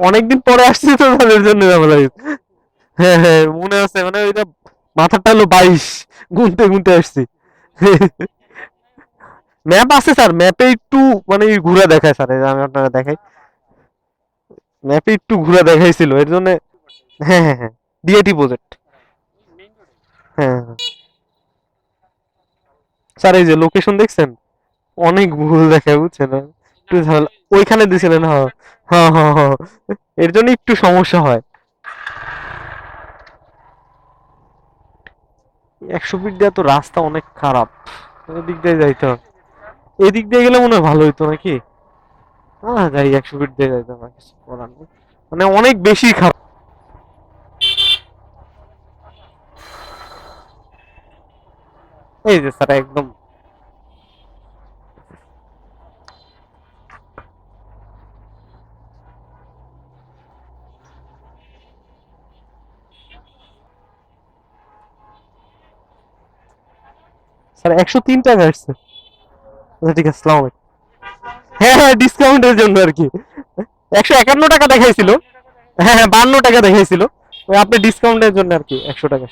অনেকদিন পরে আসছি তো তাদের জন্য ঝামেলা হয়েছে। হ্যাঁ হ্যাঁ মনে আছে, মানে ওইটা মাথাটা হলো 22 গুনতে গুনতে আসছি। ম্যাপ আছে স্যার, ম্যাপে একটু মানে ঘুরে দেখায় স্যার, এই যে আমি আপনারা দেখাই, ম্যাপে একটু ঘুরে দেখাইছিল এর জন্য। হ্যাঁ হ্যাঁ হ্যাঁ, ডিআইটি প্রজেক্ট। হ্যাঁ হ্যাঁ। স্যার এই যে লোকেশন দেখছেন, অনেক ভুল দেখায় বুঝছেন, একটু ঝামেলা ওইখানে দিছিলেন। হ্যাঁ হ্যাঁ হ্যাঁ হ্যাঁ, এর জন্য একটু সমস্যা হয়। 100 ফিট দেওয়া তো রাস্তা অনেক খারাপ, এদিক দিয়ে যাইতে হবে। এদিক দিয়ে গেলে মনে হয় ভালো হইতো নাকি। হ্যাঁ যাই, 100 ফিট দিয়ে যাইতে হবে, কিছু করার নেই। মানে অনেক বেশি খারাপ। এই যে স্যার একদম। স্যার 103 টাকা আসছে। আচ্ছা ঠিক আছে, আসসালামু আলাইকুম। হ্যাঁ হ্যাঁ, ডিসকাউন্টের জন্য আর কি। 151 টাকা দেখাইছিল। হ্যাঁ হ্যাঁ, 52 টাকা দেখাইছিল। ওই আপনি ডিসকাউন্টের জন্য আর কি 100 টাকা।